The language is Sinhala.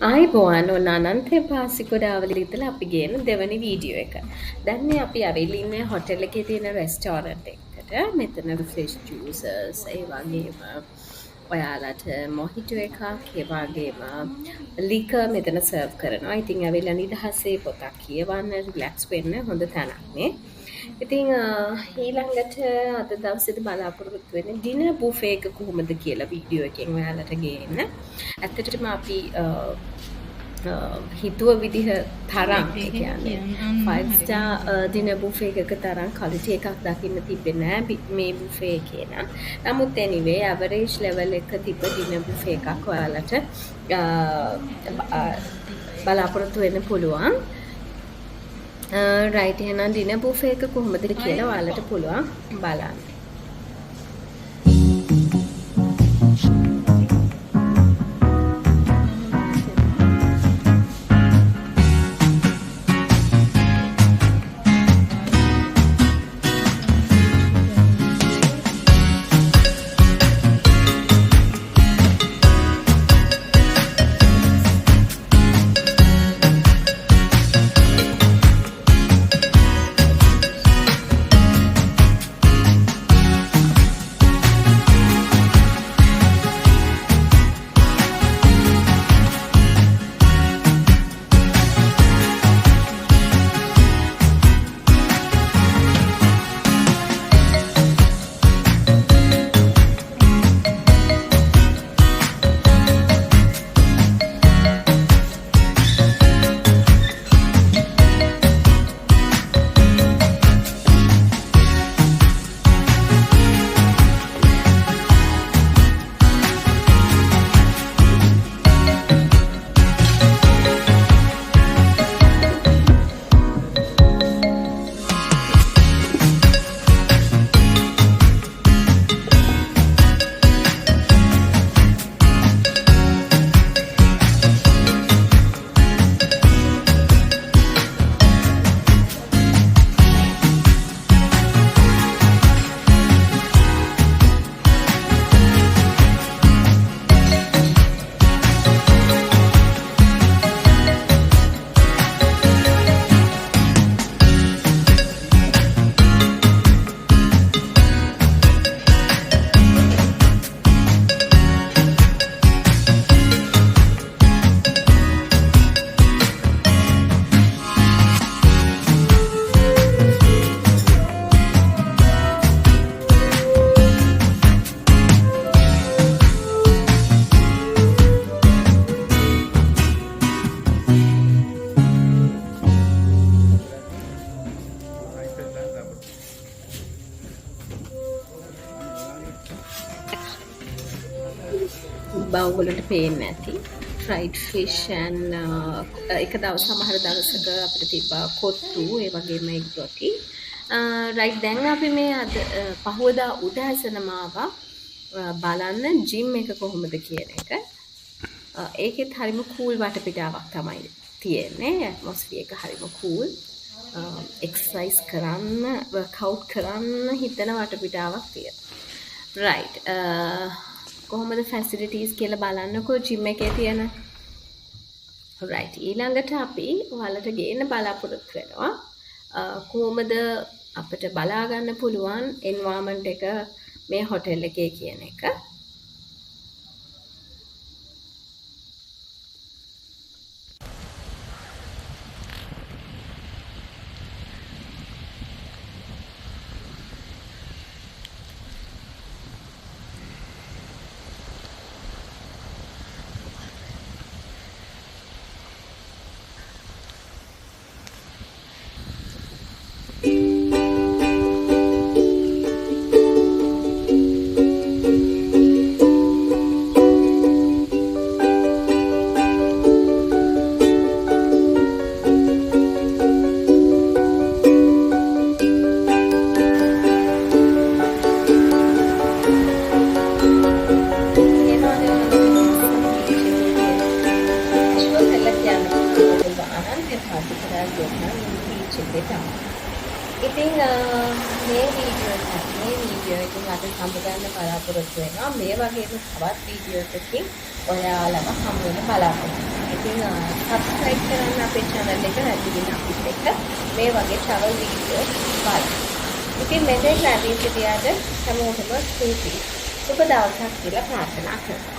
ආයිබෝවන් ඔන්න අනන්තේ පාසිකුඩාවල ඉඳලා අපි ගේන දෙවැනි වීඩියෝ එක. දැන් මේ අපි ඇවිල්ලා ඉන්නේ හොටෙල් එකේ තියෙන රෙස්ටෝරන්ට් එකකට. මෙතන ෆ්‍රෙෂ් ජූසර්ස් ඒ වගේම ඔයාලට මොහිටෝ එකක් ඒ වගේම ලිකර් මෙතන සර්ව් කරනවා. ඉතින් ඇවිල්ලා නිදහසේ පොතක් කියවන්න රිලැක්ස් වෙන්න හොඳ තැනක් නේ. ඉතින් ඊළඟට අද දවසේදී බලාපොරොත්තු වෙන්නේ ඩිනර් බුෆේ එක කොහොමද කියලා වීඩියෝ එකෙන් ඔයාලට ගේන්න. ඇත්තටම අපි හිතුව විදිහ තරම් ඒ කියන්නේ 5 star dinner buffet එකක තරම් quality එකක් දකින්න තිබෙන්නේ නැහැ මේ buffet එකේ නම්. නමුත් anyway average level එක තිබ්බ dinner buffet එකක් ඔයාලට බලාපොරොත්තු වෙන්න පුළුවන්. රයිට් එහෙනම් dinner buffet එක කොහොමද කියලා ඔයාලට පුළුවන් බලන්න. බවුලට පේන්නේ නැති fried fish and එක දවස් සමහර දවසක අපිට තිබ්බා කොත්තු ඒ වගේම egg roti right දැන් අපි මේ අද පහවදා උදෑසනම ආවා බලන්න ජිම් එක කොහොමද කියන එක ඒකෙත් හරිම කූල් වටපිටාවක් තමයි තියෙන්නේ ඇට්මොස්ෆියර් එක හරිම කූල් එක්සර්සයිස් කරන්න වර්ක්අවුට් කරන්න හිතන වටපිටාවක් තියෙනවා right කොහොමද ෆැසිලිටීස් කියලා බලන්නකෝ ජිම් එකේ තියෙන right ඊළඟට අපි ඔයාලට ගේන්න බලාපොරොත්තු වෙනවා කොහොමද අපිට බලා ගන්න පුළුවන් එන්වයරන්මන්ට් එක මේ හොටෙල් එකේ කියන එක ඉතින් මේ වීඩියෝ එකෙන් අද සම්බන්ධ බලාපොරොත්තු වෙනවා මේ වගේම තවත් වීඩියෝ එකකින් ඔයාලම හමු වෙන බලාපොරොත්තු වෙනවා ඉතින් සබස්ක්‍රයිබ් කරන්න අපේ channel එක රැඳිගෙන අපිත් එක්ක මේ වගේ travel videos බලන්න. ඉතින් මෙතෙක් රැඳී සිටියාට හැමෝටම ස්තුතියි. සුබ දවසක් කියලා ප්‍රාර්ථනා කරනවා.